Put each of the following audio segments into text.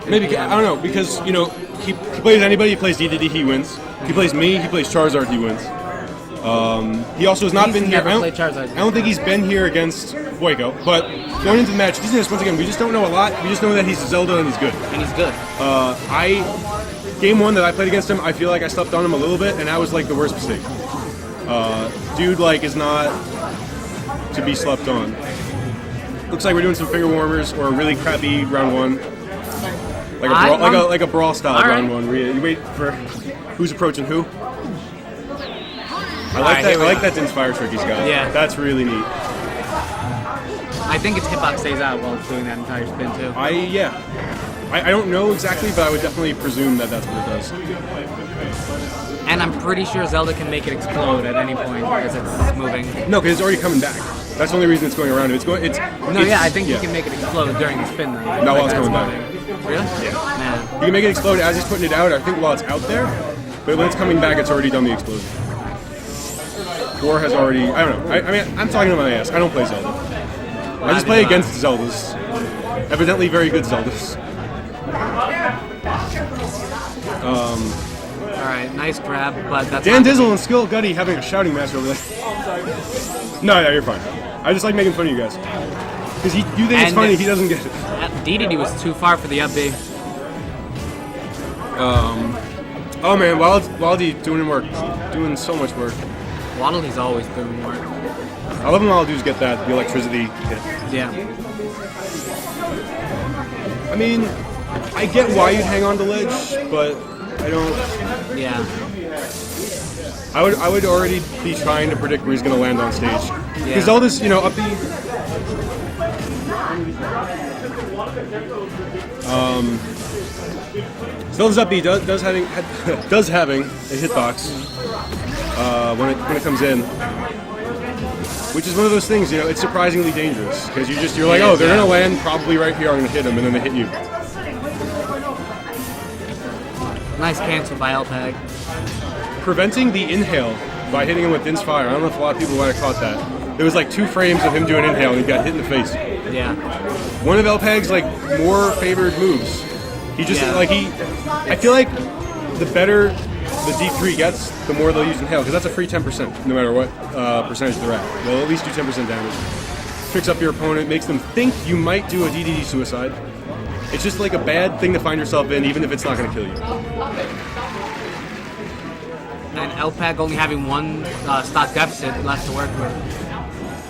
Maybe, I don't know, because, you know, he plays anybody, he plays Dedede, he wins. He plays me, he plays Charizard, he wins. He also has not been here. I don't think he's been here against Boyko, but going into the match, Dizzyness, once again, we just don't know a lot. We just know that he's Zelda and he's good. Game 1 that I played against him, I feel like I slept on him a little bit, and that was like the worst mistake. Dude, like, is not to be slept on. Looks like we're doing some finger warmers or a really crappy round 1. Like a brawl style round 1. Where you wait for who's approaching who. I like that Inspire trick he's got. Yeah. That's really neat. I think its hitbox stays out while it's doing that entire spin too. I don't know exactly, but I would definitely presume that that's what it does. And I'm pretty sure Zelda can make it explode at any point as it's moving. No, because it's already coming back. That's the only reason it's going around. I think you can make it explode during the spin though. Not while it's coming back. Really? Yeah. Man. You can make it explode as he's putting it out, I think, while it's out there. But when it's coming back, it's already done the explosion. Or has already, I don't know. I mean, I'm talking to my ass. I don't play Zelda. I just play against Zeldas. Evidently very good Zeldas. Alright, nice grab, but that's Dan Dizzle and Skill Gutty having a shouting match over there. No, you're fine. I just like making fun of you guys. Because you think it's funny, he doesn't get it. Dedede was too far for the up B. Oh man, Wildy doing so much work. Waddle-Dee's always doing work. I love when all dudes get the electricity hit. Yeah. I mean, I get why you'd hang on to ledge, but I don't. Yeah. I would already be trying to predict where he's going to land on stage. Because all this, up the. Zelda's up B does having a hitbox when it comes in, which is one of those things. It's surprisingly dangerous because you're like, oh, they're gonna land probably right here. I'm gonna hit them, and then they hit you. Nice cancel by LPEG. Preventing the inhale by hitting him with Inspire. I don't know if a lot of people might have caught that. There was like 2 frames of him doing inhale, and he got hit in the face. Yeah. One of LPEG's more favored moves. He just I feel like the better the D3 gets, the more they'll use inhale, because that's a free 10%, no matter what percentage they're at. They'll at least do 10% damage. Tricks up your opponent, makes them think you might do a Dedede suicide. It's just like a bad thing to find yourself in, even if it's not going to kill you. And LPEG only having 1 stock deficit left to work with,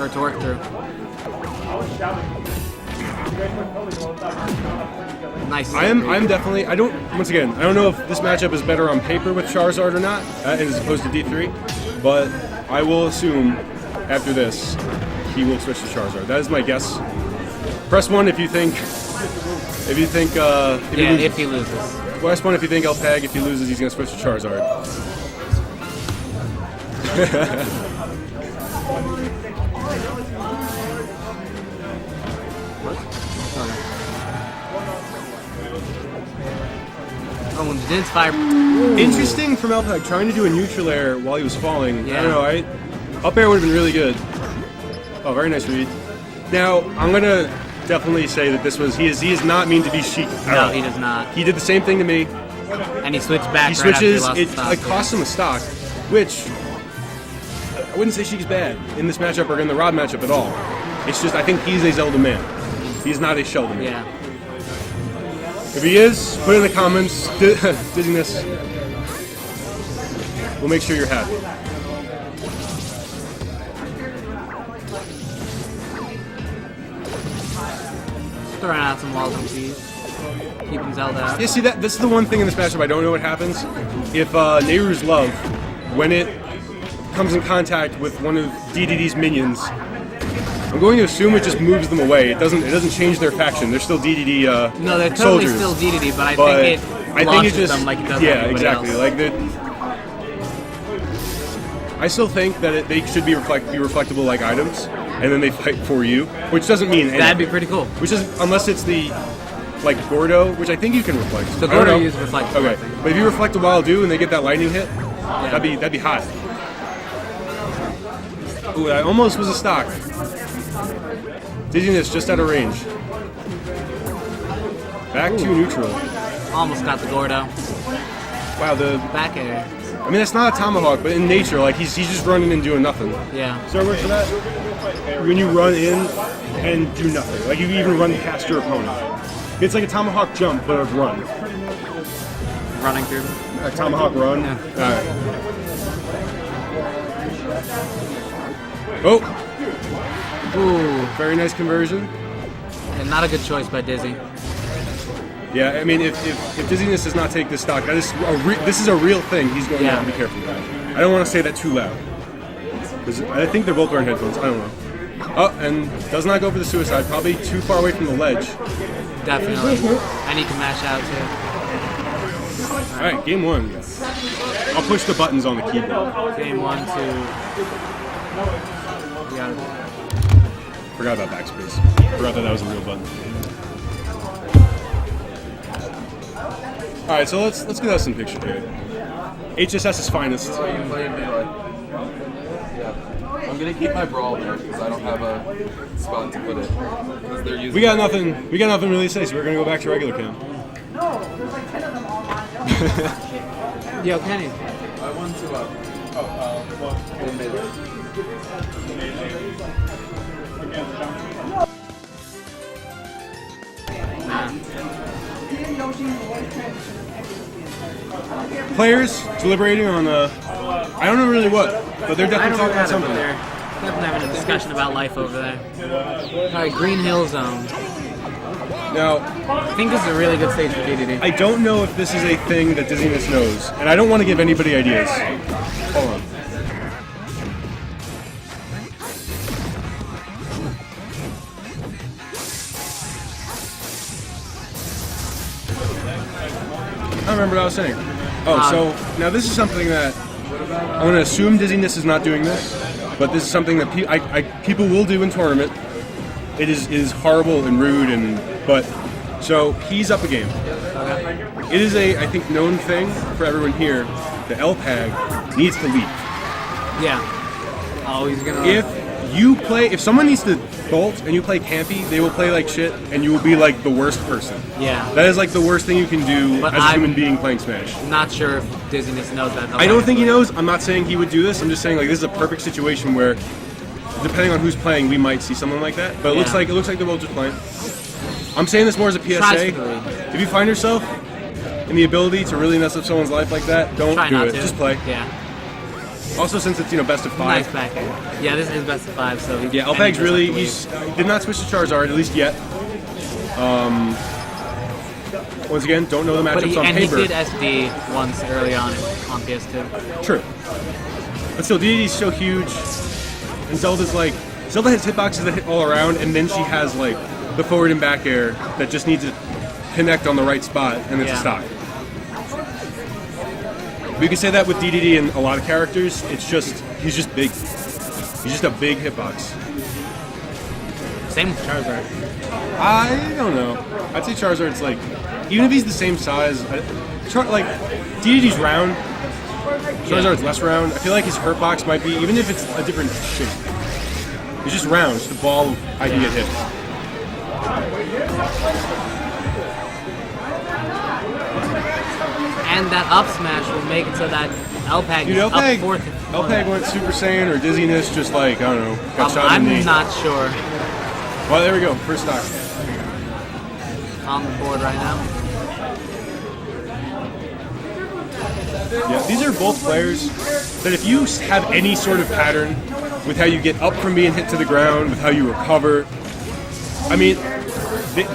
or to work through. Nice. I'm definitely. Once again, I don't know if this matchup is better on paper with Charizard or not, as opposed to D3. But I will assume after this, he will switch to Charizard. That is my guess. Press 1 if you think. If he loses. Press 1 if you think LPEG. If he loses, he's gonna switch to Charizard. Oh, and the Inspire. Interesting from LPEG, trying to do a neutral air while he was falling. Yeah. I don't know, up air would have been really good. Oh, very nice read. Now, I'm going to definitely say that he is not mean to be chic. No, he does not. He did the same thing to me. And he switched back. He switches, it costs him a stock, which I wouldn't say Sheik's bad in this matchup or in the Rod matchup at all. It's just, I think he's a Zelda man. He's not a Sheldon man. Yeah. If he is, put it in the comments. Dizzyness. We'll make sure you're happy. Throwing out some walls and keys. Keeping Zelda out. Yeah, see, this is the one thing in this matchup I don't know what happens. If Nehru's Love, when it comes in contact with one of Dedede's minions, I'm going to assume it just moves them away. It doesn't change their faction. They're still Dedede No, they're totally soldiers. Still Dedede, but I think it them like it does exactly. Else. Like I still think that they should be reflectable like items, and then they fight for you, which doesn't mean anything. That'd be pretty cool. Which is unless it's the Gordo, which I think you can reflect. The Gordo is reflectable. Okay, but if you reflect a Wild-Do and they get that lightning hit, that'd be hot. Ooh, that almost was a stock. Dizzyness just out of range. Back to neutral. Almost got the Gordo. Wow, the Back air. I mean, that's not a tomahawk, but in nature, like he's just running and doing nothing. Yeah. So word for that? When you run in and do nothing, like you even run past your opponent. It's like a tomahawk jump, but a run. Running through. A tomahawk run. Yeah. Oh, Ooh. very nice conversion. And not a good choice by Dizzy. Yeah, I mean, if Dizzyness does not take this stock, that is this is a real thing. He's going to have to be careful with that. I don't want to say that too loud. Because I think they're both wearing headphones. I don't know. Oh, and does not go for the suicide. Probably too far away from the ledge. Definitely. And he can mash out too. All right, game one. I'll push the buttons on the keyboard. Game 1, 2. Yeah. Forgot about backspace. Forgot that was a real button. All right, so let's get us some picture here. HSS's finest. I'm gonna keep my brawl there because I don't have a spot to put it. Because they're using We got nothing really to say, so we're gonna go back to regular cam. Yo, Kenny. I want to. They made it. Players deliberating on I don't know really what, but they're I definitely don't talking know about that, but something. they're definitely having a discussion about life over there. Alright, Green Hill Zone. Now, I think this is a really good stage for DDD. I don't know if this is a thing that Dizzyness knows, and I don't want to give anybody ideas. Hold on. I don't remember what I was saying. Oh, so now this is something that I'm going to assume Dizzyness is not doing this, but this is something that people will do in tournament. It is horrible and rude, but so he's up a game. It is I think known thing for everyone here that LPAG needs to leave. Yeah. Oh, he's gonna. If someone needs to bolt and you play campy, they will play like shit, and you will be like the worst person. Yeah. That is like the worst thing you can do But as a human being playing Smash. Not sure if Dizzyness knows that. I don't think he knows. I'm not saying he would do this. I'm just saying like this is a perfect situation where, depending on who's playing, we might see something like that. But it looks like they're both just playing. I'm saying this more as a PSA. If you find yourself in the ability to really mess up someone's life like that, don't do it. Just play. Yeah. Also, since it's best of 5. Nice back end. Yeah, this is best of 5, so Yeah, LPAG's really he did not switch to Charizard, at least yet. Once again, don't know the matchups on paper. He did SD once early on PS2. True. But still, Dedede's so huge, and Zelda has hitboxes that hit all around, and then she has like the forward and back air that just needs to connect on the right spot, and it's a stock. We can say that with Dedede and a lot of characters. He's just big. He's just a big hitbox. Same with Charizard. I don't know. I'd say Charizard's like, even if he's the same size, Dedede's round. Charizard's less round. I feel like his hurt box might be, even if it's a different shape. It's just round. Just a ball I can get hit. And that up smash will make it so that LPAG is up 4th. LPAG went Super Saiyan or Dizzyness, just like, I don't know, got shot in the knee. I'm not sure. Well, there we go. First stock. On the board right now. Yeah, these are both players that if you have any sort of pattern with how you get up from being hit to the ground, with how you recover, I mean,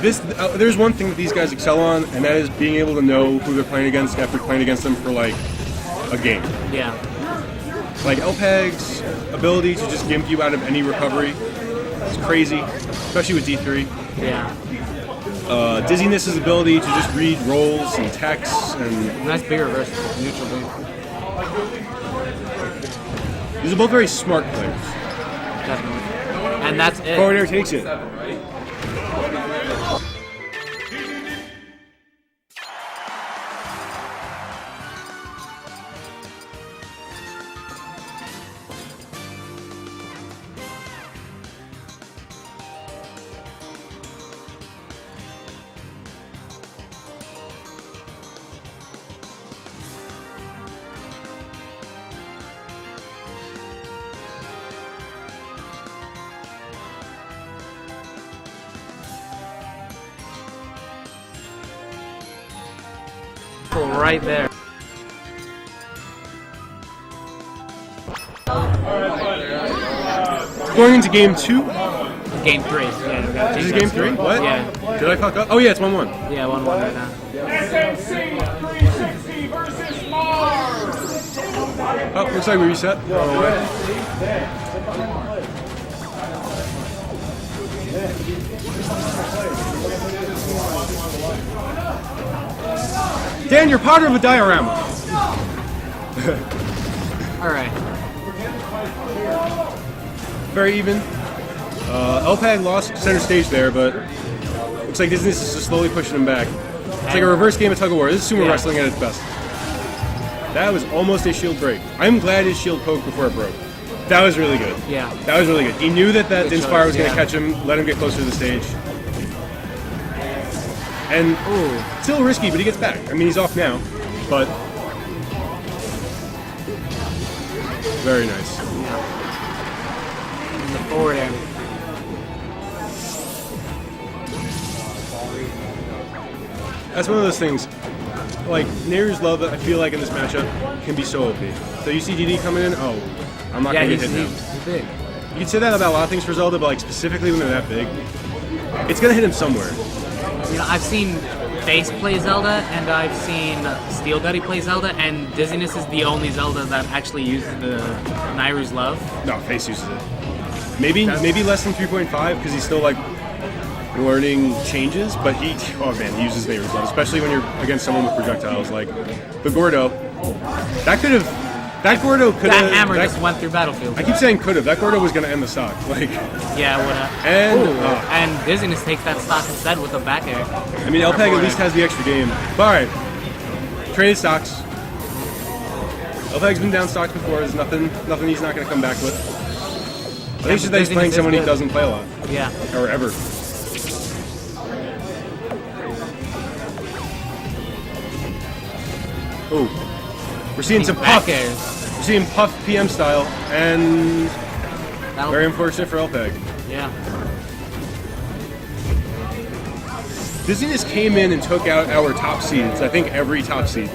there's one thing that these guys excel on, and that is being able to know who they're playing against after playing against them for like a game. Yeah. Like LPAG's ability to just gimp you out of any recovery is crazy, especially with D3. Yeah. Dizzyness's ability to just read rolls and texts and nice big reverse neutral beam. These are both very smart players. Definitely. And that's it. Forward air takes it. peaceful right there. Going into game 2. Game 3. Yeah, we gotta This is change game that 3? score. What? Yeah. Did I fuck up? Oh yeah, it's 1-1. Yeah, 1-1 right now. Oh, looks like we reset. Dan, you're part of a diorama. Alright. Very even. LPAG lost center stage there, but looks like Dizzyness is just slowly pushing him back. It's like a reverse game of tug of war. This is sumo wrestling at its best. That was almost a shield break. I'm glad his shield poked before it broke. That was really good. Yeah. That was really good. He knew that Good Inspire was choice, going to catch him, let him get closer to the stage. And still risky, but he gets back. I mean, he's off now, but very nice. In the forward air. That's one of those things. Like, Nehru's love, I feel like in this matchup, can be so OP. So you see DD coming in, oh, I'm not Yeah, going to he's get hit now. he's big. You can say that about a lot of things for Zelda, but like specifically when they're that big, it's going to hit him somewhere. You know, I've seen Face play Zelda, and I've seen Steel Gutty play Zelda, and Dizzyness is the only Zelda that actually uses the Nairu's Love. No, Face uses it. Maybe less than 3.5 because he's still like learning changes, but he uses Nehru's Love, especially when you're against someone with projectiles like the Gordo. That Gordo could have. That hammer just went through Battlefield. I keep saying could have. That Gordo was going to end the stock. Like, Yeah, it would have. and And Dizzyness takes that stock instead with a back air. I mean, LPAG at least has the extra game. But all right, traded stocks. LPAG's been down stocks before. There's nothing he's not going to come back with. I think it's just that he's playing someone he doesn't play a lot, Yeah. or ever. Oh, we're seeing some back puff. airs. We're seeing puff PM style, and That'll- very unfortunate for LPAG. Yeah. Dizzyness came in and took out our top seeds. I think every top seed.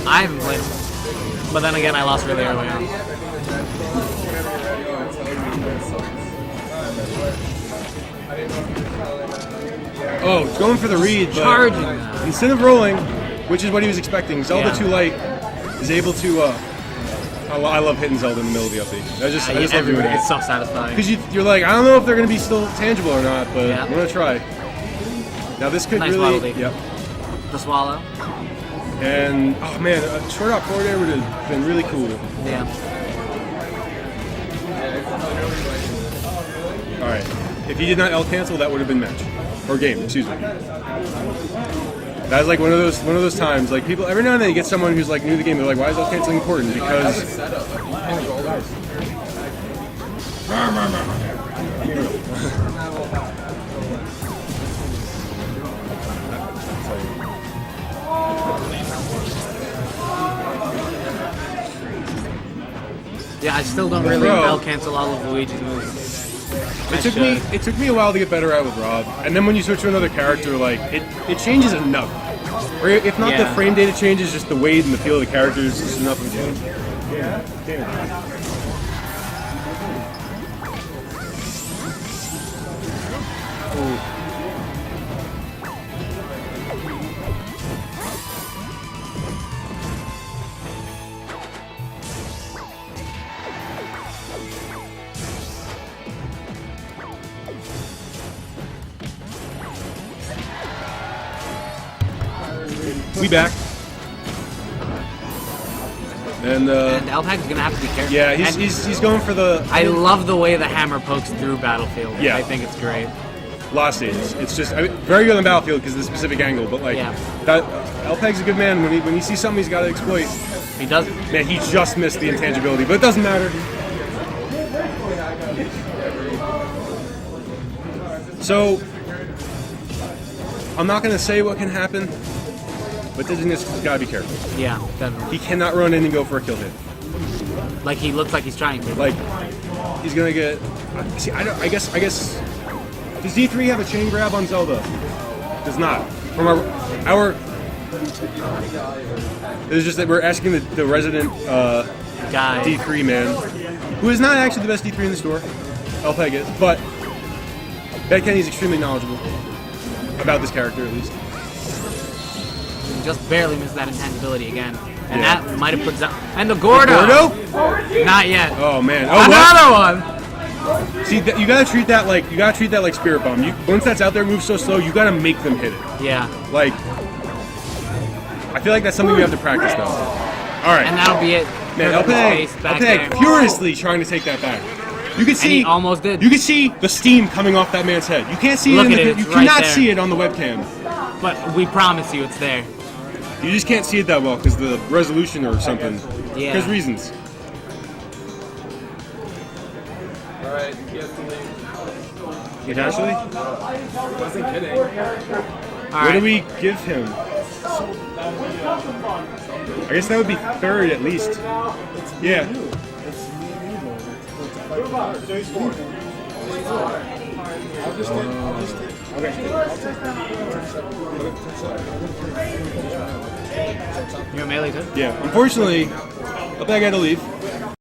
I haven't played him. But then again, I lost really early on. Oh, it's going for the read, but Charging that. instead of rolling, which is what he was expecting, Zelda Yeah. too light is able to. I love hitting Zelda in the middle of the upbeat. I just love doing Everybody, it. it's so satisfying. Because you're like, I don't know if they're going to be still tangible or not, but Yeah. I'm going to try. Now this could Nice really, Waddle Dee. yep. The swallow. And oh man, a short out forward air would have been really cool. Yeah. All right, if he did not L cancel, that would have been match or game. Excuse me. That was like one of those times. Like people, every now and then you get someone who's like new to the game. They're like, why is L canceling important? Because Yeah, I still don't really Bro. bell cancel all of Luigi's moves. it took me a while to get better at with Rob, and then when you switch to another character, like it changes enough. Or if not the Yeah. frame data changes, just the weight and the feel of the characters is enough of a change. We back. And Alpac's gonna have to be careful. yeah, And he's going for the I love the way the hammer pokes through Battlefield. Yeah. I think it's great. last stages. It's just very good on Battlefield because of the specific angle, but like Yeah. that LPEG's a good man. When he sees something he's got to exploit. He does. Man, he just missed the intangibility, but it doesn't matter. So I'm not gonna say what can happen, but Dizzyness has got to be careful. Yeah, definitely. He cannot run in and go for a kill hit. Like he looks like he's trying to. Like he's gonna get. See, I guess. Does D3 have a chain grab on Zelda? Does not. From our It's just that we're asking the resident Guy. D3 man, who is not actually the best D3 in the store. LPEG is, but Bad Kenny is extremely knowledgeable about this character, at least. Just barely missed that intangibility again. And Yeah. that might have put Zelda. And the Gordo! Gordo? Not yet. Oh man! Oh, Another what? one! See, you gotta treat that like Spirit Bomb. Once that's out there, moves so slow, you gotta make them hit it. Yeah. Like, I feel like that's something we have to practice though. All right. And that'll be it. Man, LPEG furiously trying to take that back. You can see he almost did. You can see the steam coming off that man's head. You can't see Look it. at it, You it's cannot right there. see it on the webcam. But we promise you it's there. You just can't see it that well because the resolution or something. Yeah. Because reasons. Alright, you guys can leave. You actually? I wasn't kidding. What do we give him? I guess that would be third at least. Yeah. You're a melee too? Yeah. Unfortunately, LPEG had to leave.